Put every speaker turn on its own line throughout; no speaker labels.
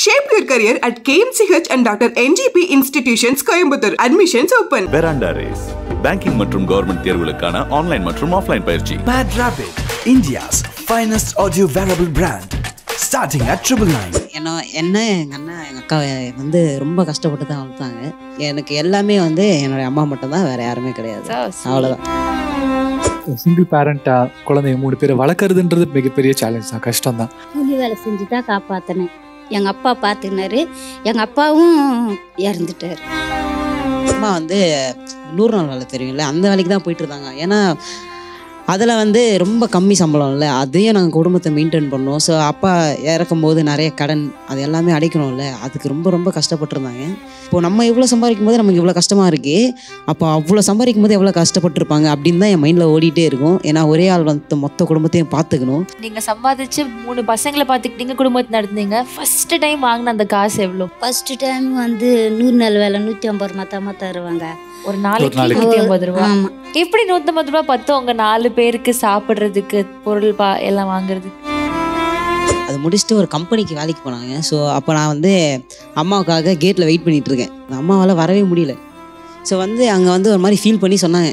Shape your career at KMCH and Dr. NGP Institutions, Coimbatore. Admissions open.
Veranda Race. Banking மற்றும் government தேர்வுகளுக்கான online மற்றும் offline பயிற்சி.
Bad Rabbit, India's finest audio wearable brand. Starting at 999.
என்ன எங்கள் அண்ணா எங்கள் அக்கா ரொம்ப கஷ்டப்பட்டு தான் வளர்த்தாங்க. எனக்கு எல்லாமே என்னுடைய அம்மா மட்டும் தான், வேற யாருமே கிடையாது. அவ்வளோதான்.
சிங்கிள் பேரண்டா குழந்தைங்க 3 பேரை வளர்க்குறதுன்றது மிகப்பெரிய சேலஞ்ச் தான், கஷ்டம் தான்.
கூலி வேலை செஞ்சு தான் காப்பாற்றினேன். எங்கள் அப்பா பார்த்துக்கினாரு, எங்கள் அப்பாவும் இறந்துட்டார்.
அம்மா 100 நாள் வேலை தெரியும்ல, அந்த வேலைக்கு தான் போயிட்டு இருந்தாங்க. ஏன்னா அதில் ரொம்ப கம்மி சம்பளம் இல்லை, அதையும் நாங்கள் குடும்பத்தை மெயின்டைன் பண்ணோம். ஸோ அப்பா இறக்கும் போது நிறைய கடன் அது எல்லாமே அடைக்கணும்ல, அதுக்கு ரொம்ப கஷ்டப்பட்டுருந்தாங்க. இப்போது நம்ம இவ்வளோ சம்பாதிக்கும் போது நமக்கு இவ்வளோ கஷ்டமாக இருக்கு, அப்போ அவ்வளோ சம்பாதிக்கும் போது எவ்வளோ கஷ்டப்பட்டுருப்பாங்க அப்படின்னு தான் என் மைண்டில் ஓடிட்டே இருக்கும். ஏன்னா ஒரே ஆள் மொத்த குடும்பத்தையும் பார்த்துக்கணும்.
நீங்கள் சம்பாதிச்சு 3 பசங்களை பார்த்துக்கிட்டீங்க, குடும்பத்தை நடத்துனீங்க. ஃபர்ஸ்ட் டைம் வாங்கின அந்த காசு எவ்வளோ?
ஃபர்ஸ்ட் டைம் 100 நாள் வேலை 150 ரூபா தருவாங்க.
ஒரு நாளைக்கு 150 ரூபா. எப்படி 150 ரூபா பத்தும் உங்க 4 பேருக்கு சாப்பிட்றதுக்கு, பொருள் எல்லாம் வாங்குறது?
அது முடிச்சுட்டு ஒரு கம்பெனிக்கு வேலைக்கு போனாங்க. ஸோ அப்போ நான் அம்மாவுக்காக கேட்டில் வெயிட் பண்ணிகிட்டு இருக்கேன். அம்மாவால் வரவே முடியல. ஸோ அங்கே ஒரு மாதிரி ஃபீல் பண்ணி சொன்னாங்க.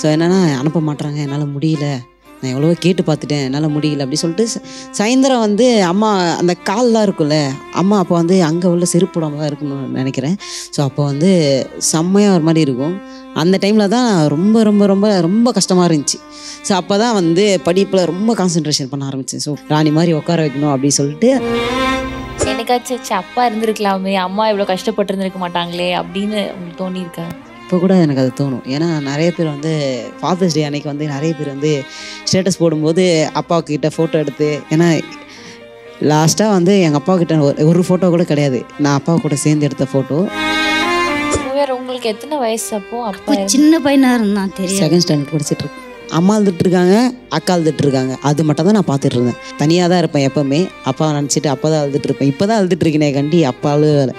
ஸோ என்னென்னா, அனுப்ப மாட்டுறாங்க, என்னால் முடியல, நான் எவ்வளவோ கேட்டு பார்த்துட்டேன், என்னால் முடியல அப்படி சொல்லிட்டு சாயந்தரம் அம்மா அந்த கால்லாம் இருக்குல்ல, அம்மா அப்போ அங்கே உள்ள செருப்பு போடாமல் தான் இருக்கணும்னு நினைக்கிறேன். ஸோ அப்போ செம்மையாக ஒரு மாதிரி இருக்கும். அந்த டைமில் தான் ரொம்ப கஷ்டமாக இருந்துச்சு. ஸோ அப்போ தான் படிப்பில் ரொம்ப கான்சன்ட்ரேஷன் பண்ண ஆரம்பித்தேன். ஸோ ராணி மாதிரி உட்கார வைக்கணும் அப்படின்னு சொல்லிட்டு
எனக்காச்சும் அப்பா இருந்திருக்கலாமே, அம்மா இவ்வளோ கஷ்டப்பட்டு இருந்திருக்க மாட்டாங்களே அப்படின்னு உங்களுக்கு தோணியிருக்கா?
இப்போ கூட எனக்கு அது தோணும். ஏன்னா நிறைய பேர் ஃபாதர்ஸ் டே அன்னைக்கு நிறைய பேர் ஸ்டேட்டஸ் போடும்போது அப்பா கிட்ட ஃபோட்டோ எடுத்து, ஏன்னா லாஸ்ட்டாக எங்கள் அப்பா கிட்ட ஒரு ஃபோட்டோ கூட கிடையாது, நான் அப்பா கூட சேர்ந்து எடுத்த ஃபோட்டோ.
உங்களுக்கு எத்தனை வயசு அப்போ? அப்பா
சின்ன பையனாக இருந்தான், தெரியும்.
2nd ஸ்டாண்டர்ட் படிச்சுட்டு இருக்கேன். அம்மா அழுதுட்டு இருக்காங்க, அக்கா அழுதுட்டு இருக்காங்க. அது மட்டும் தான் நான் பார்த்துட்டு இருந்தேன். தனியாக தான் இருப்பேன் எப்போவுமே. அப்பா நினச்சிட்டு அப்போ தான் அழுதுட்டு இருப்பேன். இப்போ தான் அழுதுட்டு இருக்கேனே கண்டி அப்பா அழுவலை.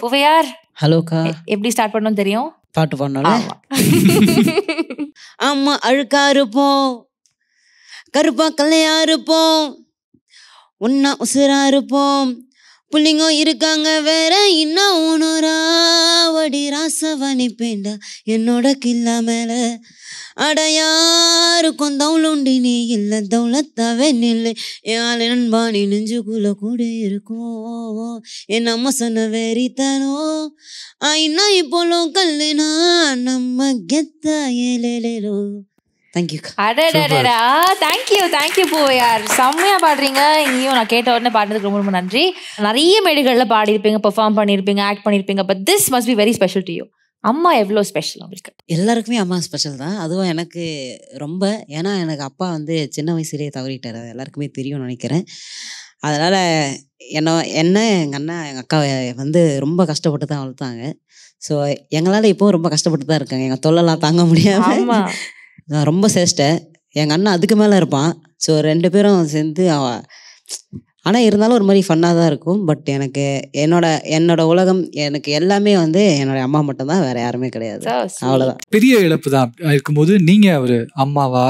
புவையார்,
ஹலோக்கா.
எப்படி ஸ்டார்ட் பண்ணணும் தெரியும்?
பாட்டு பண்ணோம்ல. அம்மா அழுக்கா இருப்போம், கருப்பா கல்லையா இருப்போம், ஒன்னா உசுரா இருப்போம், புள்ளிங்க இருக்காங்க வேற இன்னும் ஒன்னுராவடி ராசவனி பேண்டா என்னோட கில்லா மேல அடையாருக்கும் தவுளுண்டி நீ இல்லை தவுளத்தாவே நில்லை யாழ் நண்பாணி நெஞ்சுக்குள்ள கூட இருக்கும் என் அம்மா சொன்ன வெறித்தனோ ஐநா இப்போலும் கல்லுனா நம்ம கெத்தா ஏலேலேலோ. தேங்க்யூ.
தேங்க்யூ புவையார், செம்மையா பாடுறீங்க. இங்கேயும் நான் கேட்ட உடனே பாடுறதுக்கு ரொம்ப நன்றி. நிறைய மேடைகளில் பாடியிருப்பீங்க, பெர்ஃபார்ம் பண்ணியிருப்பீங்க, ஆக்ட் பண்ணியிருப்பீங்க. But this must be very special to you. அம்மா எவ்வளோ ஸ்பெஷல் உங்களுக்கு?
எல்லாருக்குமே அம்மா ஸ்பெஷல் தான். அதுவும் எனக்கு ரொம்ப. ஏன்னா எனக்கு அப்பா சின்ன வயசுலேயே தவறிட்டார், அது எல்லாருக்குமே தெரியும்னு நினைக்கிறேன். அதனால் என்ன எங்கள் அண்ணா எங்கள் அக்கா ரொம்ப கஷ்டப்பட்டு தான் வளர்த்தாங்க. ஸோ எங்களால் இப்போவும் ரொம்ப கஷ்டப்பட்டு தான் இருக்காங்க. எங்கள் தொல்லைலாம் தாங்க முடியாமல் நான் ரொம்ப சேஷ்டேன். எங்கள் அண்ணன் அதுக்கு மேலே இருப்பான். ஸோ 2 பேரும் சேர்ந்து ஆனால் இருந்தாலும் ஒரு மாதிரி ஃபன்னாக தான் இருக்கும். பட் எனக்கு என்னோட உலகம், எனக்கு எல்லாமே என்னோட அம்மா மட்டும்தான், வேற யாருமே கிடையாது. அவ்வளோதான்.
பெரிய இழப்பு தான் இருக்கும்போது நீங்கள் ஒரு அம்மாவா,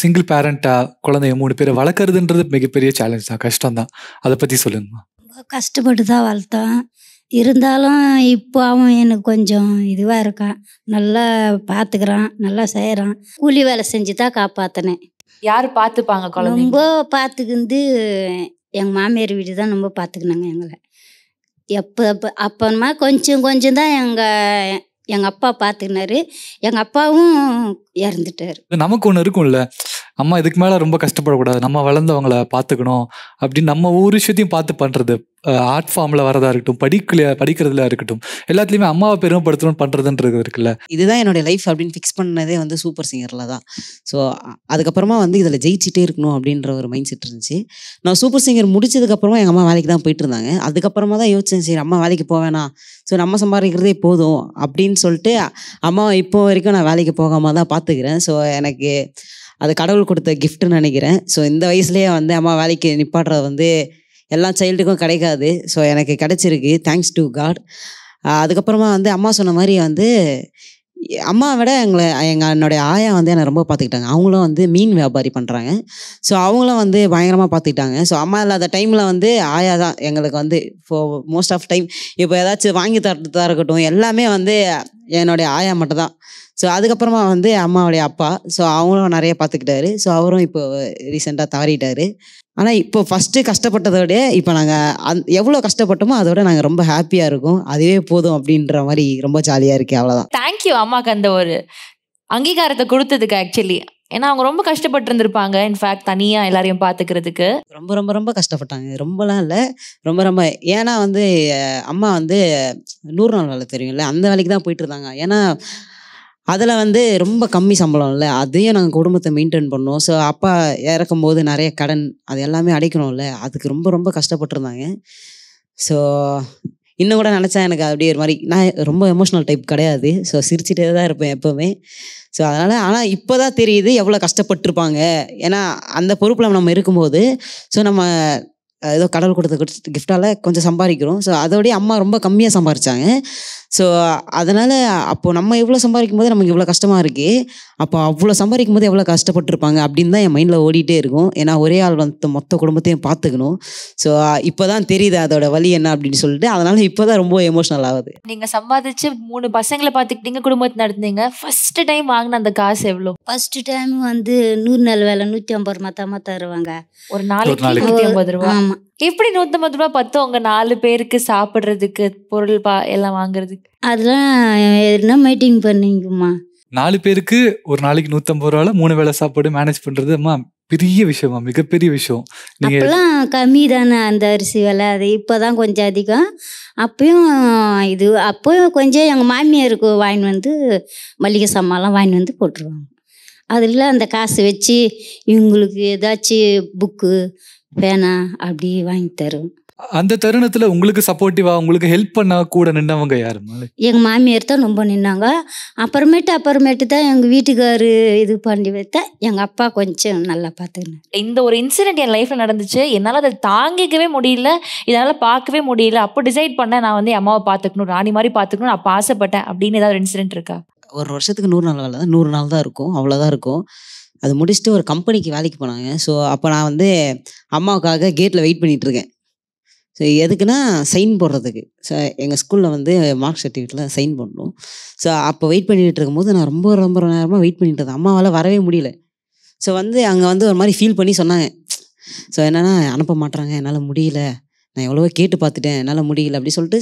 சிங்கிள் பேரண்டா குழந்தைங்க 3 பேரை வளர்க்குறதுன்றது மிகப்பெரிய சேலஞ்ச் தான், கஷ்டம் தான். அதை பற்றி சொல்லுங்கம்மா.
கஷ்டப்பட்டு தான் வளர்த்தான். இருந்தாலும் இப்போ அவன் எனக்கு கொஞ்சம் இதுவாக இருக்கான், நல்லா பார்த்துக்கிறான், நல்லா செய்கிறான். கூலி வேலை செஞ்சு தான் காப்பாற்றினேன்.
யார் பார்த்துப்பாங்க குழந்தை?
ரொம்ப பார்த்துக்கிந்து எங்கள் மாமியார் வீடு தான் ரொம்ப பார்த்துக்கினாங்க எங்களை. அப்புறமா கொஞ்சம் தான் எங்கள் அப்பா பார்த்துக்கினாரு. எங்கள் அப்பாவும் இறந்துட்டார்.
நமக்கு ஒன்று இருக்கும்ல, அம்மா இதுக்கு மேலே ரொம்ப கஷ்டப்படக்கூடாது, நம்ம வளர்ந்தவங்கள பார்த்துக்கணும் அப்படின்னு நம்ம ஒவ்வொரு விஷயத்தையும் பார்த்து பண்ணுறது. ஆர்ட் ஃபார்மில் வரதா இருக்கட்டும், படிக்கிறதுல இருக்கட்டும், எல்லாத்துலேயுமே அம்மாவை பெருமைப்படுத்தணும்னு பண்ணுறதுன்றது இருக்குல்ல.
இதுதான் என்னுடைய லைஃப் அப்படின்னு ஃபிக்ஸ் பண்ணதே சூப்பர் சிங்கரில் தான். ஸோ அதுக்கப்புறமா இதில் ஜெயிச்சிட்டே இருக்கணும் அப்படின்ற ஒரு மைண்ட் செட் இருந்துச்சு. நான் சூப்பர் சிங்கர் முடிச்சதுக்கப்புறமா எங்கள் அம்மா வேலைக்கு தான் போயிட்டு இருந்தாங்க. அதுக்கப்புறமா தான் யோசிச்சேன், சரி அம்மா வேலைக்கு போவேனா, ஸோ நம்ம சம்பாதிக்கிறதே போதும் அப்படின்னு சொல்லிட்டு அம்மாவை இப்போ வரைக்கும் நான் வேலைக்கு போகாமல் தான் பார்த்துக்கிறேன். ஸோ எனக்கு அது கடவுள் கொடுத்த கிஃப்ட்னு நினைக்கிறேன். ஸோ இந்த வயசுலேயே அம்மா வேலைக்கு நிப்பாட்டுறது எல்லா சைல்டுக்கும் கிடைக்காது. ஸோ எனக்கு கிடைச்சிருக்கு, தேங்க்ஸ் டு காட். அதுக்கப்புறமா வந்து அம்மா சொன்ன மாதிரி வந்து அம்மாவை விட என்னுடைய ஆயா வந்து என்னை ரொம்ப பார்த்துக்கிட்டாங்க. அவங்களும் வந்து மீன் வியாபாரி பண்ணுறாங்க. ஸோ அவங்களும் வந்து பயங்கரமாக பார்த்துக்கிட்டாங்க. ஸோ அம்மா இல்லாத டைமில் வந்து ஆயா தான் எங்களுக்கு வந்து மோஸ்ட் ஆஃப் டைம் இப்போ ஏதாச்சும் வாங்கி தரதா இருக்கட்டும் எல்லாமே வந்து என்னுடைய ஆயா மட்டும் தான். ஸோ அதுக்கப்புறமா வந்து அம்மாவுடைய அப்பா, ஸோ அவங்களும் நிறைய பார்த்துக்கிட்டாரு. ஸோ அவரும் இப்போ ரீசெண்டாக தவறிட்டார். ஆனால் இப்போ ஃபஸ்ட்டு கஷ்டப்பட்டதோட இப்போ நாங்கள் எவ்வளோ கஷ்டப்பட்டோமோ அதோட நாங்கள் ரொம்ப ஹாப்பியாக இருக்கோம். அதுவே போதும் அப்படின்ற மாதிரி ரொம்ப ஜாலியாக இருக்கு. அவ்வளோதான்.
தேங்க்யூ அம்மாக்கு அந்த ஒரு அங்கீகாரத்தை கொடுத்ததுக்கு. ஆக்சுவலி ஏன்னா அவங்க ரொம்ப கஷ்டப்பட்டு இருந்திருப்பாங்க. இன்ஃபேக்ட் தனியாக எல்லாரையும் பார்த்துக்கிறதுக்கு
ரொம்ப ரொம்ப ரொம்ப கஷ்டப்பட்டாங்க. ரொம்பலாம் இல்லை, ரொம்ப ரொம்ப. ஏன்னா வந்து அம்மா வந்து 100 நாள் வேலை தெரியும்ல, அந்த வேலைக்கு தான் போயிட்டு இருந்தாங்க. ஏன்னா அதில் வந்து ரொம்ப கம்மி சம்பளம் இல்லை, அதையும் நாங்கள் குடும்பத்தை மெயின்டைன் பண்ணோம். ஸோ அப்பா இறக்கும் போது நிறைய கடன் அது எல்லாமே அடைக்கணும்ல, அதுக்கு ரொம்ப ரொம்ப கஷ்டப்பட்டுருந்தாங்க. ஸோ இன்னும் கூட நினச்சா எனக்கு அப்படியே ஒரு மாதிரி, நான் ரொம்ப எமோஷ்னல் டைப் கிடையாது. ஸோ சிரிச்சிட்டே தான் இருப்பேன் எப்போவுமே. ஸோ அதனால் ஆனால் இப்போ தான் தெரியுது எவ்வளோ கஷ்டப்பட்டுருப்பாங்க. ஏன்னா அந்த பொறுப்பில் நம்ம இருக்கும்போது ஸோ நம்ம ஏதோ கடவுள் கொடுத்த கிஃப்டால் கொஞ்சம் சம்பாதிக்கிறோம். ஸோ அதோடய அம்மா ரொம்ப கம்மியாக சம்பாதிச்சாங்க. ஸோ அதனால் அப்போது நம்ம எவ்வளோ சம்பாதிக்கும் போது நமக்கு இவ்வளோ கஷ்டமாக இருக்குது, அப்போ அவ்வளோ சம்பாதிக்கும் போது எவ்வளோ கஷ்டப்பட்டுருப்பாங்க அப்படின்னு தான் என் மைண்டில் ஓடிட்டே இருக்கும். ஏன்னா ஒரே ஆள் வந்து மொத்த குடும்பத்தையும் பார்த்துக்கணும். ஸோ இப்போ தான் தெரியுது அதோட வலி என்ன அப்படின்னு சொல்லிட்டு, அதனால் இப்போ தான் ரொம்ப எமோஷ்னல் ஆகுது.
நீங்கள் சம்பாதிச்சு 3 பசங்களை பார்த்துக்கிட்டீங்க, குடும்பத்தை நடத்துனீங்க. ஃபர்ஸ்ட் டைம் வாங்கின அந்த காசு எவ்வளோ?
ஃபஸ்ட்டு டைம் வந்து 100 நாள் வேலை 150 ரூபா தான் தருவாங்க.
ஒரு நாளைக்கு 150 ரூபா.
ஆமாம்.
எப்படி 150 ரூபா பத்தும் உங்க 4 பேருக்கு சாப்பிட்றதுக்கு, பொருள் எல்லாம் வாங்குறதுக்கு?
அதெல்லாம் என்ன மீட்டிங் பண்ணிங்கம்மா.
4 பேருக்கு ஒரு நாளைக்கு 150 ரூபால 3 வேளை சாப்பாடு மேனேஜ் பண்றது அம்மா பெரிய விஷயமா, மிகப்பெரிய விஷயம். நீங்க
அப்போல்லாம் கம்மி தானே அந்த அரிசி விலை, அது இப்போ தான் கொஞ்சம் அதிகம். அப்பயும் அப்போயும் கொஞ்சம் எங்கள் மாமியாருக்கு வாங்கின்னு வந்து மளிகை சாமான்லாம் வாங்கின்னு வந்து போட்டுருவாங்க. அதில் அந்த காசு வச்சு இவங்களுக்கு ஏதாச்சும் புக்கு பேனா அப்படி வாங்கி தரும்.
அந்த தருணத்துல உங்களுக்கு சப்போர்ட்டிவா, உங்களுக்கு ஹெல்ப் பண்ண கூட நின்னவங்க யாருமா?
எங்கள் மாமியார் தான் ரொம்ப நின்னாங்க. அப்புறமேட்டு தான் எங்கள் வீட்டுக்காரு இது பண்ணி வைத்த எங்கள் அப்பா கொஞ்சம் நல்லா பார்த்துக்கினேன்.
இந்த ஒரு இன்சிடென்ட் என் லைஃப்ல நடந்துச்சு, என்னால் அதை தாங்கிக்கவே முடியல, இதனால் பார்க்கவே முடியல. அப்போ டிசைட் பண்ணேன், நான் வந்து என் அம்மாவை பார்த்துக்கணும், ராணி மாதிரி பார்த்துக்கணும், அப்போ ஆசைப்பட்டேன் அப்படின்னு ஏதாவது இன்சிடென்ட் இருக்கா?
ஒரு வருஷத்துக்கு 100 நாள் வேலை தான், 100 நாள் தான் இருக்கும், அவ்வளோதான் இருக்கும். அது முடிச்சுட்டு ஒரு கம்பெனிக்கு வேலைக்கு போனாங்க. ஸோ அப்போ நான் வந்து அம்மாவுக்காக கேட்டில் வெயிட் பண்ணிகிட்ருக்கேன். ஸோ எதுக்குன்னா சைன் போடுறதுக்கு. ஸோ எங்கள் ஸ்கூலில் வந்து மார்க் சர்டிஃபிகேட்டில் சைன் பண்ணணும். ஸோ அப்போ வெயிட் பண்ணிகிட்டு இருக்கும்போது நான் ரொம்ப ரொம்ப நேரமாக வெயிட் பண்ணிட்டு இருந்தேன். அம்மாவால் வரவே முடியல. ஸோ வந்து அங்கே வந்து ஒரு மாதிரி ஃபீல் பண்ணி சொன்னாங்க. ஸோ என்னென்னா அனுப்ப மாட்டுறாங்க, என்னால் முடியல, நான் எவ்வளவோ கேட்டு பார்த்துட்டேன், என்னால் முடியல அப்படி சொல்லிட்டு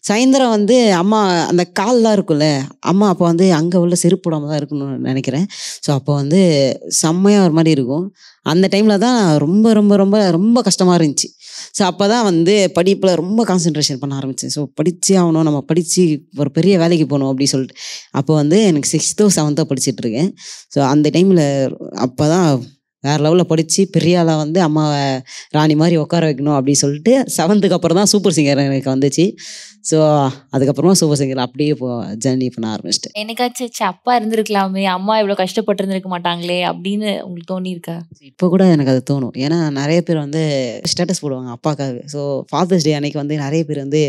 சாயந்தரம் வந்து அம்மா அந்த கால்லாம் இருக்குல்ல, அம்மா அப்போ வந்து அங்கே உள்ள செருப்பு போடாமல் தான் இருக்கணும்னு நினைக்கிறேன். ஸோ அப்போ வந்து செம்மையாக ஒரு மாதிரி இருக்கும். அந்த டைமில் தான் ரொம்ப ரொம்ப ரொம்ப ரொம்ப கஷ்டமாக இருந்துச்சு. ஸோ அப்போ தான் வந்து படிப்பில் ரொம்ப கான்சன்ட்ரேஷன் பண்ண ஆரம்பித்தேன். ஸோ படித்தே ஆகணும், நம்ம படித்து ஒரு பெரிய வேலைக்கு போகணும் அப்படி சொல்லிட்டு அப்போ வந்து எனக்கு 6th 7th படிச்சுட்ருக்கேன். ஸோ அந்த டைமில் அப்போ தான் வேறு லெவலில் படித்து பெரிய ஆளாக வந்து அம்மாவை ராணி மாதிரி உட்கார வைக்கணும் அப்படின்னு சொல்லிட்டு 7th அப்புறம் தான் சூப்பர் சிங்கர் எனக்கு வந்துச்சு. ஸோ அதுக்கப்புறமா சூப்பர் சிங்கர் அப்படியே ஜர்னி பண்ண ஆரம்பிச்சிட்டேன்.
என்னைக்காச்சும் அப்பா இருந்திருக்கலாமே, அம்மா இவ்வளோ கஷ்டப்பட்டு இருந்திருக்க மாட்டாங்களே அப்படின்னு உங்களுக்கு தோணியிருக்கா?
இப்போ கூட எனக்கு அது தோணும். ஏன்னா நிறைய பேர் வந்து ஸ்டேட்டஸ் போடுவாங்க அப்பாவுக்காக. ஸோ ஃபாதர்ஸ் டே அன்னைக்கு வந்து நிறைய பேர் வந்து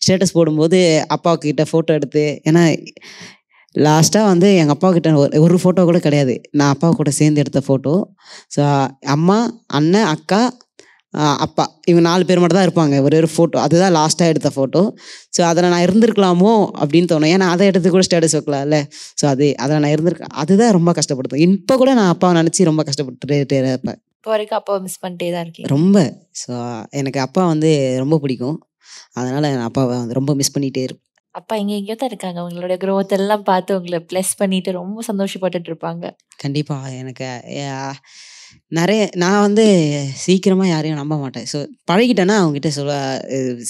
ஸ்டேட்டஸ் போடும்போது அப்பாவுக்கிட்ட ஃபோட்டோ எடுத்து, ஏன்னா லாஸ்ட்டாக வந்து எங்கள் அப்பா கிட்ட ஒரு ஃபோட்டோ கூட கிடையாது, நான் அப்பா கூட சேர்ந்து எடுத்த ஃபோட்டோ. ஸோ அம்மா, அண்ணன், அக்கா, அப்பா, இவங்க 4 பேர் மட்டும் தான் இருப்பாங்க. ஒரு ஃபோட்டோ அதுதான் லாஸ்ட்டாக எடுத்த ஃபோட்டோ. ஸோ அதில் நான் இருந்திருக்கலாமோ அப்படின்னு தோணும். ஏன்னா அதை எடுத்து கூட ஸ்டேட்டஸ் வைக்கலாம்ல. ஸோ அதில் நான் இருந்திருக்கேன். அதுதான் ரொம்ப கஷ்டப்படுத்தும். இப்போ கூட நான் அப்பாவை நினச்சி ரொம்ப கஷ்டப்பட்டுட்டே இருப்பேன்.
இப்போ வரைக்கும் அப்பாவை மிஸ் பண்ணிட்டே தான் இருக்கேன்
ரொம்ப. ஸோ எனக்கு அப்பா வந்து ரொம்ப பிடிக்கும். அதனால் நான் அப்பாவை வந்து ரொம்ப மிஸ் பண்ணிகிட்டே இருப்பேன்.
அப்பா எங்கேயோ தான் இருக்காங்க, உங்களோட க்ரோத் எல்லாம் பார்த்து உங்களை ப்ளஸ் பண்ணிட்டு ரொம்ப சந்தோஷப்பட்டுட்டு இருப்பாங்க.
கண்டிப்பாக. எனக்கு நான் வந்து சீக்கிரமாக யாரையும் நம்ப மாட்டேன். ஸோ பழகிட்டேன்னா அவங்ககிட்ட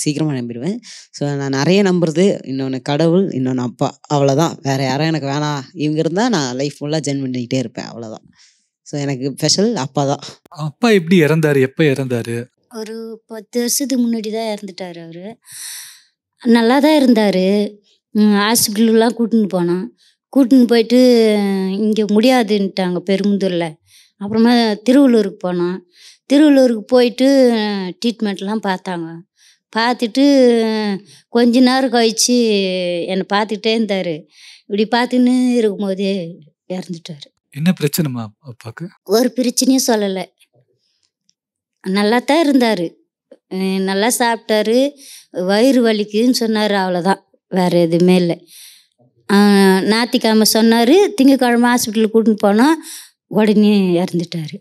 சீக்கிரமாக நம்பிடுவேன். ஸோ நான் நிறைய நம்புறது இன்னொன்று கடவுள், இன்னொன்று அப்பா, அவ்வளோதான். வேறு யாரும் எனக்கு வேணாம், இவங்க இருந்தால் நான் லைஃப் ஃபுல்லாக ஜென் பண்ணிக்கிட்டே இருப்பேன், அவ்வளோதான். ஸோ எனக்கு ஸ்பெஷல் அப்பா தான்.
அப்பா எப்படி இறந்தாரு, எப்போ இறந்தாரு?
ஒரு 10 வருஷத்துக்கு முன்னாடி தான் இறந்துட்டார் அவர். நல்லா தான் இருந்தார். ஹாஸ்பிட்டலுலாம் கூட்டின்னு போயிட்டு இங்கே முடியாதுன்ட்டாங்க பெரும்புதூரில். அப்புறமா திருவள்ளூருக்கு போனோம். திருவள்ளூருக்கு போயிட்டு ட்ரீட்மெண்ட்லாம் பார்த்தாங்க. பார்த்துட்டு கொஞ்ச நேரம் கழிச்சு என்னை பார்த்துக்கிட்டே இருந்தார். இப்படி பார்த்துன்னு இருக்கும்போதே இறந்துட்டார்.
என்ன பிரச்சனைமா அப்பாவுக்கு?
ஒரு பிரச்சனையும் சொல்லலை, நல்லா தான் இருந்தார், நல்லா சாப்பிட்டாரு, வயிறு வலிக்குதுன்னு சொன்னார், அவ்வளோதான், வேறு எதுவுமே இல்லை. ஞாயிற்றுக்கிழமை சொன்னார், திங்கக்கிழமை ஹாஸ்பிட்டலுக்கு கூட்டின்னு போனால் உடனே இறந்துட்டார்.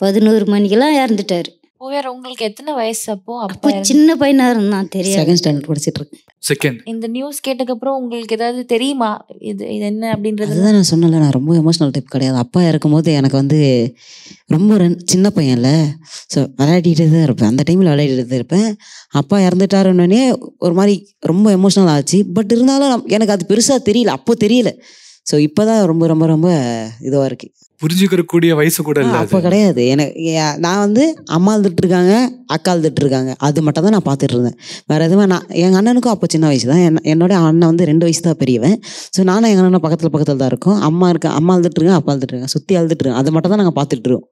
11 மணிக்கெல்லாம் இறந்துட்டார்.
வேற உங்களுக்கு எத்தனை வயசு அப்போ?
அப்போ சின்ன பையனாக இருந்தான், தெரியாது.
செகண்ட் ஸ்டாண்டர்ட் படிச்சிட்டு இருக்கேன்.
செகண்ட்.
இந்த நியூஸ் கேட்டதுக்கப்புறம் உங்களுக்கு ஏதாவது தெரியுமா இது இது என்ன அப்படின்றது?
அதுதான் நான் சொன்னல, நான் ரொம்ப எமோஷனல் டைப் கிடையாது. அப்பா இருக்கும்போது எனக்கு வந்து ரொம்ப சின்ன பையன்ல, ஸோ விளையாடிட்டு தான் இருப்பேன், அந்த டைமில் விளையாடிட்டு தான் இருப்பேன். அப்பா இறந்துட்டாருன்னே ஒரு மாதிரி ரொம்ப எமோஷனல் ஆச்சு. பட் இருந்தாலும் எனக்கு அது பெருசாக தெரியல, அப்போ தெரியல. ஸோ இப்போ தான் ரொம்ப ரொம்ப ரொம்ப இதுவாக இருக்குது.
புரிஞ்சுக்கக்கூடிய வயசு கூட இல்லை
அப்போ கிடையாது எனக்கு. நான் வந்து அம்மா அழுதுட்டு இருக்காங்க, அக்கா அழுதுட்டு இருக்காங்க, அது மட்டும் தான் நான் பார்த்துட்டு இருந்தேன். வேறு எதுவுமே எங்கள் அண்ணனுக்கும் அப்போ சின்ன வயசு தான். என்னோட அண்ணன் வந்து 2 வயசு தான் பெரியவன். ஸோ நானும் எங்கள் அண்ணன் பக்கத்தில் தான் இருக்கோம். அம்மா அழுதுட்டு இருக்காங்க, அப்பா அழுதுட்டு இருக்காங்க, சுற்றி அழுதுட்டு இருக்காங்க, அது மட்டும் தான் நாங்கள் பார்த்துட்டு இருக்கோம்.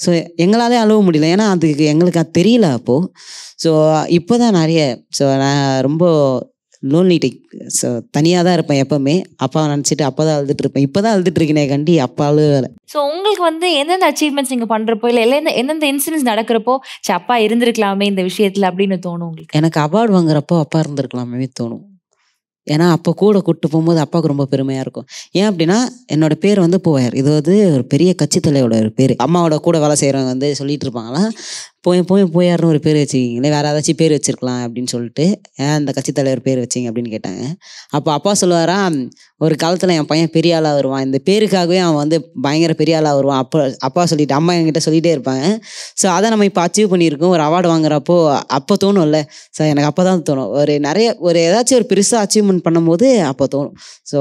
ஸோ எங்களாலே அழுவ முடியல, ஏன்னா அதுக்கு எங்களுக்கு அது தெரியல அப்போது. ஸோ இப்போ தான் நிறைய, ஸோ நான் ரொம்ப லோன்லி டைப். ஸோ தனியாக தான் இருப்பேன் எப்போவுமே. அப்பாவை நினச்சிட்டு அப்போ தான் அழுதுட்டு இருப்பேன். இப்போ தான் அழுதுட்டு இருக்கேனே கண்டி அப்பா அழுவலை.
ஸோ உங்களுக்கு வந்து எந்தெந்த அச்சீவ்மெண்ட்ஸ் நீங்கள் பண்ணுறப்போ இல்லை எந்தெந்த இன்சிடென்ட்ஸ் நடக்கிறப்போ அப்பா இருந்திருக்கலாமே இந்த விஷயத்தில் அப்படின்னு தோணும் உங்களுக்கு?
எனக்கு அவார்டு வாங்குறப்போ அப்பா இருந்திருக்கலாமே தோணும். ஏன்னா அப்போ கூட கூப்பிட்டு போகும்போது அப்பாவுக்கு ரொம்ப பெருமையாக இருக்கும். ஏன் அப்படின்னா என்னோட பேர் வந்து போயார், இது வந்து ஒரு பெரிய கட்சி தலையோட ஒரு பேர். அம்மாவோட கூட வேலை செய்கிறவங்க வந்து சொல்லிட்டு இருப்பாங்களா, போயார்னு ஒரு பேர் வச்சுக்கிங்களே, வேறு ஏதாச்சும் பேர் வச்சிருக்கலாம் அப்படின்னு சொல்லிட்டு, ஏன் அந்த கட்சி தலைவர் பேர் வச்சிங்க அப்படின்னு கேட்டாங்க. அப்போ அப்பா சொல்லுவாரா, ஒரு காலத்தில் என் பையன் பெரிய ஆளாக வருவான், இந்த பேருக்காகவே அவன் வந்து பயங்கர பெரிய ஆளாக வருவான். அப்பா சொல்லிட்டு அம்மா என்கிட்ட சொல்லிகிட்டே இருப்பாங்க. ஸோ அதை நம்ம இப்போ அச்சீவ் பண்ணியிருக்கோம். ஒரு அவார்டு வாங்குறப்போ அப்போ தோணும்ல. ஸோ எனக்கு அப்போ தான் தோணும், ஒரு ஏதாச்சும் ஒரு பெருசாக அச்சீவ்மெண்ட் பண்ணும்போது அப்போ தோணும். ஸோ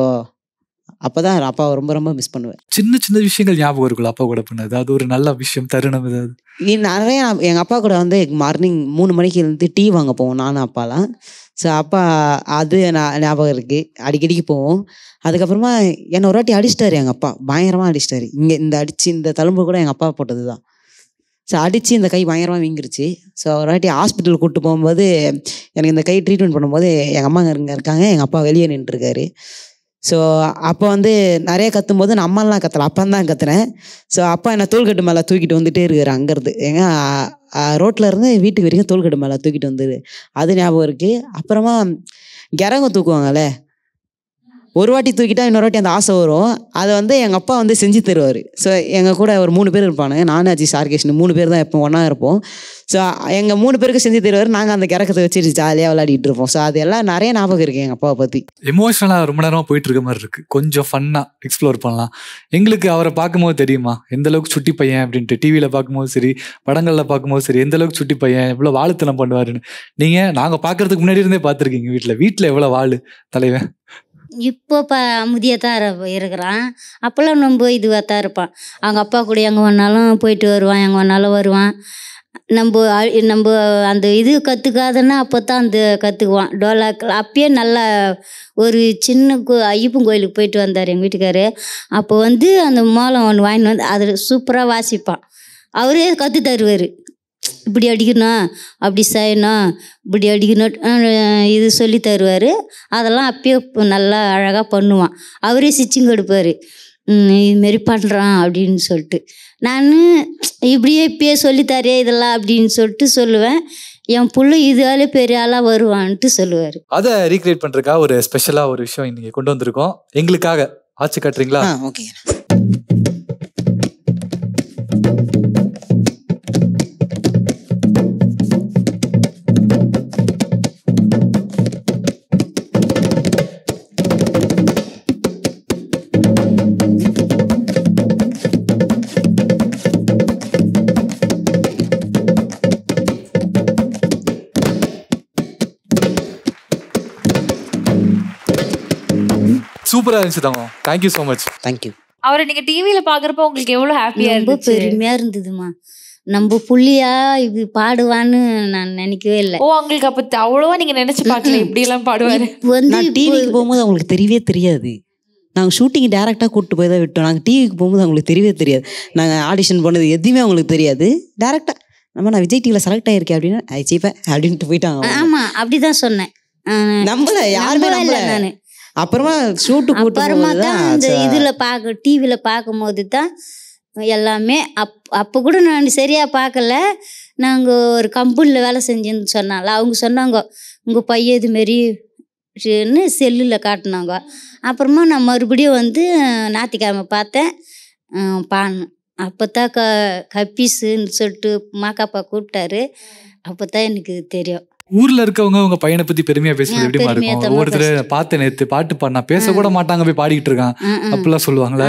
அப்போதான் அப்பாவை ரொம்ப ரொம்ப மிஸ் பண்ணுவேன்.
சின்ன சின்ன விஷயங்கள் ஞாபகம் இருக்குல்ல அப்பா கூட பண்ணது, அது ஒரு நல்ல விஷயம், தருணம் ஏதாவது?
நிறைய எங்கள் அப்பா கூட வந்து மார்னிங் 3 மணிக்கு இருந்து டீ வாங்க போவோம் நானும் அப்பாலாம். ஸோ அப்பா அது ஞாபகம் இருக்குது, அடிக்கடிக்கு போவோம். அதுக்கப்புறமா என்னை ஒரு வாட்டி அடிச்சிட்டாரு எங்கள் அப்பா, பயங்கரமாக அடிச்சிட்டாரு. இங்கே இந்த தழும்பு கூட எங்கள் அப்பா போட்டது தான். ஸோ அடித்து இந்த கை பயங்கரமாக வீங்கிருச்சு. ஸோ ஒரு வாட்டி ஹாஸ்பிட்டல் கூப்பிட்டு போகும்போது எனக்கு இந்த கை ட்ரீட்மெண்ட் பண்ணும்போது எங்கள் அம்மா இங்கே இருக்காங்க, எங்கள் அப்பா வெளியே நின்றுருக்காரு. ஸோ அப்போ வந்து நிறைய கத்தும்போது நான் அம்மாலாம் கத்தலை, அப்பா தான் கத்துறேன். ஸோ அப்பா என்னை தோள்கட்டு மேலே தூக்கிட்டு வந்துட்டே இருக்காரு அங்கேருந்து, ஏங்க ரோட்டில் இருந்து வீட்டுக்கு வரைக்கும் தோள்கட்டு மேலே தூக்கிட்டு வந்துரு, அது ஞாபகம் இருக்குது. அப்புறமா கிரகம் தூக்குவாங்கல்ல, ஒரு வாட்டி தூக்கிட்டா இன்னொரு வாட்டி அந்த ஆசை வரும், அதை வந்து எங்கள் அப்பா வந்து செஞ்சு தருவார். ஸோ எங்கள் கூட ஒரு 3 பேர் இருப்பானுங்க, நானும் அஜி சார்கேஷ்னு 3 பேர் தான் எப்போ ஒன்றா இருப்போம். ஸோ எங்கள் 3 பேருக்கு செஞ்சு தருவார், நாங்கள் அந்த கிரகத்தை வச்சுட்டு ஜாலியாக விளையாடிட்டு இருப்போம். ஸோ அது எல்லாம் நிறைய ஞாபகம் இருக்குது எங்கள் அப்பாவை பற்றி.
எமோஷனலாக ரொம்ப நேரமாக போயிட்டு இருக்க மாதிரி இருக்குது, கொஞ்சம் ஃபன்னாக எக்ஸ்ப்ளோர் பண்ணலாம். எங்களுக்கு அவரை பார்க்கும்போது தெரியுமா எந்த அளவுக்கு சுட்டி பையன் அப்படின்ட்டு, டிவியில் பார்க்கும்போது சரி, படங்களில் பார்க்கும்போது சரி, எந்த அளவுக்கு சுட்டி பையன், எவ்வளோ வாழுத்தனம் பண்ணுவாருன்னு. நாங்கள் பார்க்கறதுக்கு முன்னாடி இருந்தே பார்த்துருக்கீங்க வீட்டில் எவ்வளோ வாழு தலைவன்.
இப்போ முதிய தான் இருக்கிறான். அப்போல்லாம் ரொம்ப இதுவாக தான் இருப்பான். அவங்க அப்பா கூட எங்கே வேணாலும் போயிட்டு வருவான், எங்கே வேணாலும் வருவான். நம்ம அந்த இது கற்றுக்காதன்னா அப்போ தான் அந்த கற்றுக்குவான். டோலாக்கில் அப்பயே நல்லா ஒரு சின்ன ஐயப்பன் கோயிலுக்கு போயிட்டு வந்தார் எங்கள் வீட்டுக்காரு. அப்போ வந்து அந்த மோளம் ஒன்று வாங்கிட்டு வந்து அதில் சூப்பராக வாசிப்பான். அவரே கற்று தருவார், இப்படி அடிக்கணும், அப்படி செய்யணும், இப்படி அடிக்கணும், இது சொல்லி தருவார். அதெல்லாம் அப்பயே நல்லா அழகாக பண்ணுவான். அவரே ஸ்டிச்சிங் எடுப்பார், இதுமாரி பண்ணுறான் அப்படின்னு சொல்லிட்டு. நான் இப்படியே சொல்லித்தரே இதெல்லாம் அப்படின்னு சொல்லிட்டு சொல்லுவேன். என் புள்ள இதாலே பெரிய ஆளாக வருவான்ட்டு சொல்லுவார்.
அதை ரீக்ரியேட் பண்ணுறதுக்காக ஒரு ஸ்பெஷலாக ஒரு விஷயம் இன்னைக்கு கொண்டு வந்திருக்கோம், எங்களுக்காக ஆச்சு காட்டுறீங்களா?
ஓகே.
சூப்பராக இருந்துச்சு தாங்க, தேங்க்யூ ஸோ மச்.
தேங்க்யூ.
அவரை நீங்கள் டிவியில் பார்க்குறப்போ உங்களுக்கு எவ்வளோ ஹாப்பியாக
ரொம்ப பெருமையாக இருந்ததுமா. நம்ம புள்ளியா இப்படி பாடுவான்னு நான் நினைக்கவே இல்லை.
உங்களுக்கு அப்போ அவ்வளோவா நீங்கள் நினச்சி பார்க்கல இப்படியெல்லாம் பாடுவார்
வந்து
டிவிக்கு போகும்போது அவங்களுக்கு தெரியவே தெரியாது. நாங்கள் ஷூட்டிங் டேரெக்டாக கூப்பிட்டு போய் தான் விட்டோம். நாங்கள் டிவிக்கு போகும்போது அவங்களுக்கு தெரியவே தெரியாது. நாங்கள் ஆடிஷன் போனது எதுவுமே அவங்களுக்கு தெரியாது. டேரெக்டாக நான் விஜய் டிவியில் செலக்ட் ஆகிருக்கேன் அப்படின்னா ஐச்சிப்பேன் அப்படின்ட்டு போயிட்டாங்க.
ஆமாம் அப்படி தான் சொன்னேன்.
நம்பல யாருமே நம்பல. நான் அப்புறமா ஷூட்டு
அப்புறமா தான் இந்த இதில் டிவியில் பார்க்கும்போது தான் எல்லாமே அப்போ கூட நான் சரியாக பார்க்கல. நாங்கள் ஒரு கம்பெனியில் வேலை செஞ்சேன்னு சொன்னால அவங்க சொன்னாங்க உங்கள் பையன் இதுமாரின்னு செல்லில் காட்டினாங்க. அப்புறமா நான் மறுபடியும் வந்து ஞாயிற்றுக்கிழமை பார்த்தேன் பாடணும். அப்போ தான் கப்பீஸுன்னு சொல்லிட்டு மாக்காப்பா கூப்பிட்டாரு. அப்போ தான் எனக்கு தெரியும்.
ஊர்ல இருக்கவங்க உங்க பையனை பத்தி பெருமையா பேசுறது எப்படிமா இருக்கும்? ஒவ்வொருத்தர் பார்த்து நேத்து பாட்டு பாடினா பேச கூட மாட்டாங்க, போய் பாடிக்கிட்டு இருக்கான் அப்படிலாம் சொல்லுவாங்களா?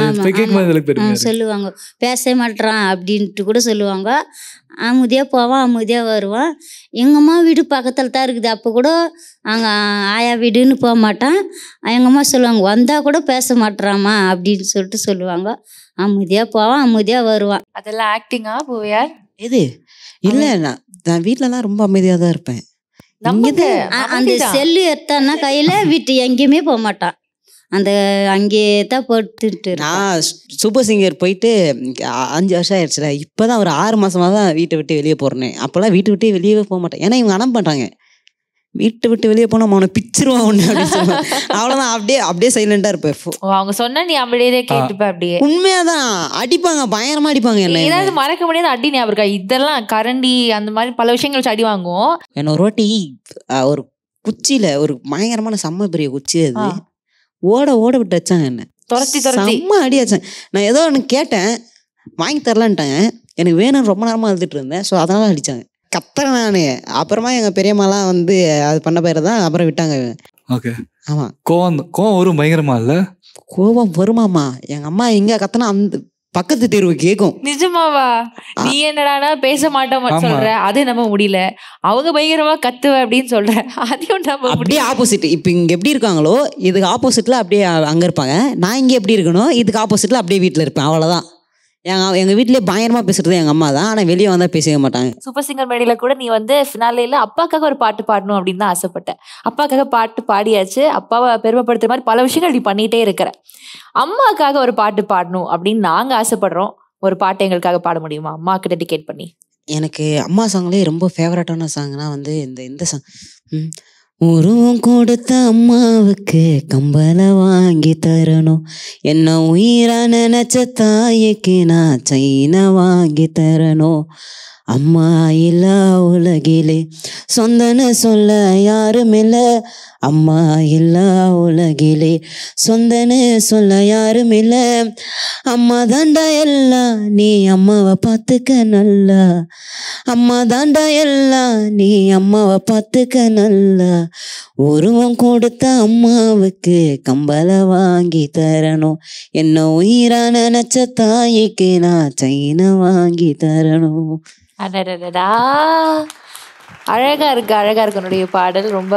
பெருமையா
சொல்லுவாங்க. பேச மாட்டான் அப்படின்ட்டு கூட சொல்லுவாங்க. அமைதியாக போவான், அமைதியாக வருவான். எங்கள் அம்மா வீடு பக்கத்தில் தான் இருக்குது. அப்போ கூட அங்கே ஆயா வீடுன்னு போக மாட்டான். எங்கள் அம்மா சொல்லுவாங்க வந்தால் கூட பேச மாட்டாராம்மா அப்படின்னு சொல்லிட்டு சொல்லுவாங்க. அமைதியாக போவான், அமைதியாக வருவான்.
அதெல்லாம் ஆக்டிங்கா பூவையார்?
எது இல்லை, நான் வீட்டிலலாம் ரொம்ப அமைதியாக தான் இருப்பேன்.
அந்த செல்லு எடுத்தான்னா கையில் வீட்டு எங்கேயுமே போக மாட்டான். அந்த அங்கேயே தான் போட்டுட்டு.
நான் சூப்பர் சிங்கர் போயிட்டு 5 வருஷம் ஆயிடுச்சுல. இப்போ தான் ஒரு 6 மாசமாக தான் வீட்டை விட்டு வெளியே போகிறேன். அப்போல்லாம் வீட்டை விட்டு வெளியவே போக மாட்டேன். ஏன்னா இவங்க அனுப்ப மாட்டாங்க. வீட்டை விட்டு வெளியே போனால் அவனை பிச்சிருவான் ஒன்று அப்படின்னு சொல்லுவான். அவ்வளோதான், அப்படியே சைலண்டாக இருப்பேன்.
அவங்க சொன்னா நீ அப்படியே கேட்டுப்ப. அப்படியே
உண்மையாதான் அடிப்பாங்க, பயங்கரமா அடிப்பாங்க. என்ன
ஏதாவது மறக்க முடியாது அடி ஞாபகம் இருக்கா? இதெல்லாம் கரண்டி அந்த மாதிரி பல விஷயங்கள் வச்சு அடி வாங்குவோம்.
என்ன ஒரு வாட்டி ஒரு குச்சியில ஒரு பயங்கரமான செம்ம பெரிய குச்சி அது ஓட விட்டு வச்சாங்க. என்ன
துரத்தி
செம்ம அடி வச்சேன். நான் ஏதோ ஒன்று கேட்டேன், வாங்கி தரலான்ட்டாங்க. எனக்கு வேணும்னு ரொம்ப நேரமா எழுதிட்டு இருந்தேன். ஸோ அதனால அடிச்சாங்க. கத்துறேன் நான். அப்புறமா எங்க பெரியம்மாலாம் வந்து அது பண்ண பேர் தான் அப்புறம் விட்டாங்க.
ஓகே.
ஆமா,
கோவம் வரும் பயங்கரமா இல்ல?
கோவம் வருமாமா. எங்க அம்மா எங்க கத்துனா அந்த பக்கத்து தெருவு கேட்கும்.
நிஜமாவா? நீ என்னடானா பேச மாட்டோம் சொல்ற, அது நம்ம முடியல. அவங்க பயங்கரமா கத்துவ அப்படின்னு சொல்ற, அதையும் நம்ம
அப்படியே ஆப்போசிட். இப்போ இங்க எப்படி இருக்காங்களோ இதுக்கு ஆப்போசிட்ல அப்படியே அங்க இருப்பாங்க. நான் இங்க எப்படி இருக்கணும் இதுக்கு ஆப்போசிட்ல அப்படியே வீட்டுல இருப்பேன். அவ்வளவுதான். எங்க வீட்லயே பயங்கரமா பேசுறது எங்க அம்மா தான். ஆனா வெளியே வந்தா பேசவே மாட்டாங்க.
சூப்பர் சிங்கர் மேடையில கூட நீ வந்து ஃபினாலேல அப்பாக்காக ஒரு பாட்டு பாடணும் அப்படின்னு தான் ஆசைப்பட்டேன். அப்பாக்காக பாட்டு பாடியாச்சு. அப்பாவை பெருமைப்படுத்துற மாதிரி பல விஷயங்கள் நீ பண்ணிட்டே இருக்கிற. அம்மாக்காக ஒரு பாட்டு பாடணும் அப்படின்னு நாங்க ஆசைப்படுறோம். ஒரு பாட்டு எங்களுக்காக பாட முடியுமா அம்மாக்கு டெடிகேட் பண்ணி?
எனக்கு அம்மா சாங்லேயே ரொம்ப ஃபேவரட்டான சாங்னா வந்து இந்த சாங். உருவம் கொடுத்த அம்மாவுக்கு கம்பளை வாங்கி தரணும், என்ன உயிரா நினைச்ச தாய்க்கு நான் செயினை வாங்கி தரணும். அம்மா இல்லா உலகிலே சொந்தன்னு சொல்ல யாருமில்ல, அம்மா இல்லா உலகிலே சொந்தன்னு சொல்ல யாருமில்ல. அம்மா தாண்டா எல்லாம் நீ அம்மாவை பார்த்துக்க நல்லா, அம்மா தாண்டா எல்லாம் நீ அம்மாவை பார்த்துக்க நல்லா. உருவம் கொடுத்த அம்மாவுக்கு கம்பளை வாங்கி தரணும், என்ன உயிரா நினைச்ச தாய்க்கு நான் செயினை வாங்கி தரணும்.
அடடடா, அழகா இருக்கு உன்னுடைய பாடல். ரொம்ப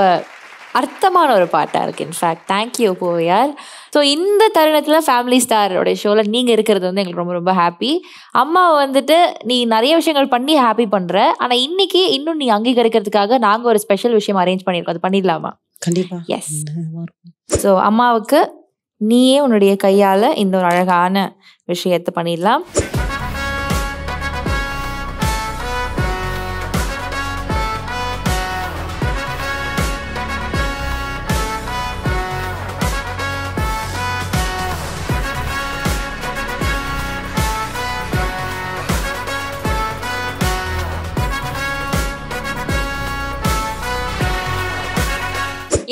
அர்த்தமான ஒரு பாட்டாக இருக்குது. In fact thank you Poovaiyar. ஸோ இந்த தருணத்தில் ஃபேமிலி ஸ்டாரோட ஷோவில் நீங்கள் இருக்கிறது வந்து எங்களுக்கு ரொம்ப ரொம்ப ஹாப்பி. அம்மாவை வந்துட்டு நீ நிறைய விஷயங்கள் பண்ணி ஹாப்பி பண்ணுற. ஆனால் இன்னைக்கு இன்னும் நீ அங்கீகரிக்கிறதுக்காக நாங்கள் ஒரு ஸ்பெஷல் விஷயம் அரேஞ்ச் பண்ணியிருக்கோம். அது பண்ணிடலாமா?
கண்டிப்பாக.
எஸ். ஸோ அம்மாவுக்கு நீயே உன்னுடைய கையால் இந்த ஒரு அழகான விஷயத்தை பண்ணிடலாம்.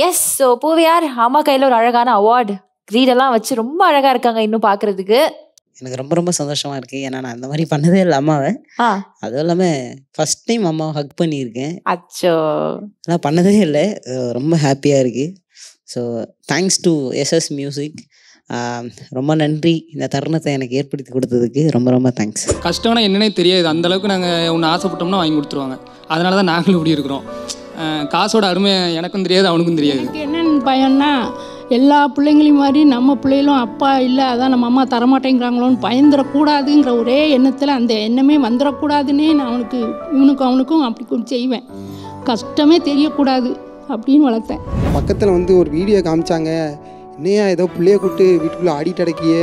எஸ். ஸோ பூவையார் அம்மா கையில் ஒரு அழகான அவார்டு கிரீடெல்லாம் வச்சு ரொம்ப அழகாக இருக்காங்க இன்னும் பார்க்குறதுக்கு.
எனக்கு ரொம்ப ரொம்ப சந்தோஷமா இருக்கு. ஏன்னா நான் அந்த மாதிரி பண்ணதே இல்லை அம்மாவை. அதுவும் இல்லாமல் ஃபர்ஸ்ட் டைம் அம்மாவை ஹக் பண்ணியிருக்கேன்.
அச்சோ,
நான் பண்ணதே இல்லை. ரொம்ப ஹாப்பியாக இருக்கு. So thanks to SS music. ரொம்ப நன்றி இந்த தருணத்தை எனக்கு ஏற்படுத்தி கொடுத்ததுக்கு. ரொம்ப ரொம்ப தேங்க்ஸ்.
கஷ்டம்னா என்னன்னே தெரியாது. அந்தளவுக்கு நாங்கள் ஒன்று ஆசைப்பட்டோம்னா வாங்கி கொடுத்துருவாங்க. அதனால தான் நாங்களும் இப்படி இருக்கிறோம். காசோட அருமை எனக்கும் தெரியாது, அவனுக்கும் தெரியாது.
என்னென்னு பயம்னா எல்லா பிள்ளைங்களையும் மாதிரி நம்ம பிள்ளைகளும் அப்பா இல்லை அதான் நம்ம அம்மா தரமாட்டேங்கிறாங்களோன்னு பயந்துடக்கூடாதுங்கிற ஒரே எண்ணத்தில் அந்த எண்ணமே வந்துடக்கூடாதுன்னே நான் அவனுக்கும் அப்படி கொஞ்சம் செய்வேன். கஷ்டமே தெரியக்கூடாது அப்படின்னு வளர்த்தேன்.
பக்கத்தில் வந்து ஒரு வீடியோ காமிச்சாங்க, என்னையா ஏதோ பிள்ளைய கூப்பிட்டு வீட்டுக்குள்ளே ஆடிட்டு அடக்கிய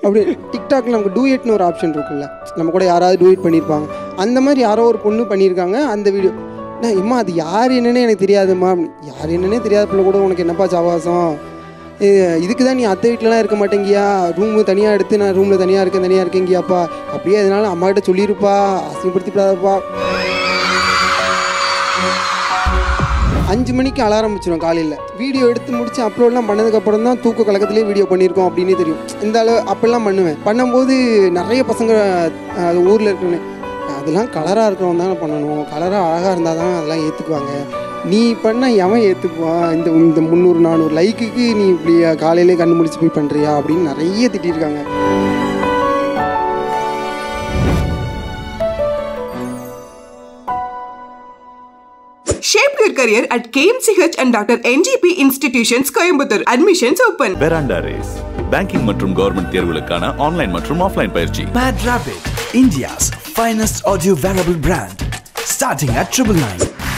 அப்படி. டிக்டாக்ல நமக்கு டூயட்னு ஒரு ஆப்ஷன் இருக்குல்ல, நம்ம கூட யாராவது டூயட் பண்ணியிருப்பாங்க, அந்த மாதிரி யாரோ ஒரு பொண்ணு பண்ணியிருக்காங்க அந்த வீடியோ. நான் எம்மா அது யார் என்னன்னே எனக்கு தெரியாதும்மா. யார் என்னன்னே தெரியாத பிள்ளை கூட உனக்கு என்னப்பா சாவாசம், இதுக்கு தான் நீ அத்தை வீட்டிலலாம் இருக்க மாட்டேங்கியா, ரூமு தனியாக எடுத்து நான் ரூமில் தனியாக இருக்கேங்கியாப்பா, அப்படியே அதனால அம்மா கிட்ட சொல்லியிருப்பா, அசிங்கப்படுத்திப்படாதப்பா. 5 மணிக்கு அலாரம் வச்சிடும் காலையில். வீடியோ எடுத்து முடிச்சு அப்லோட்லாம் பண்ணதுக்கப்புறம் தான் தூக்க கலக்கத்துலேயே வீடியோ பண்ணியிருக்கோம் அப்படின்னு தெரியும். இந்த அளவு அப்பெல்லாம் பண்ணும்போது நிறைய பசங்க ஊரில் இருக்கணும், அதெல்லாம் கலராக இருக்கிறவங்க தானே பண்ணணும், கலராக அழகாக இருந்தால் தான் அதெல்லாம் ஏற்றுக்குவாங்க, நீ பண்ண எவன் ஏற்றுக்குவான், இந்த 300-400 லைக்குக்கு நீ இப்படி காலையிலே கண்ணு முடிச்சு போய் பண்ணுறியா அப்படின்னு நிறைய திட்டிருக்காங்க.
Shape your career at KMCH and Dr. NGP Institutions, Coimbatore. Admissions open.
Veranda Race. Banking மற்றும் கவர்மெண்ட் தேர்வுகளுக்கான ஆன்லைன் மற்றும் ஆஃப்லைன் பயிற்சி.
Mad Rapid, India's finest audio wearable brand, starting at 999.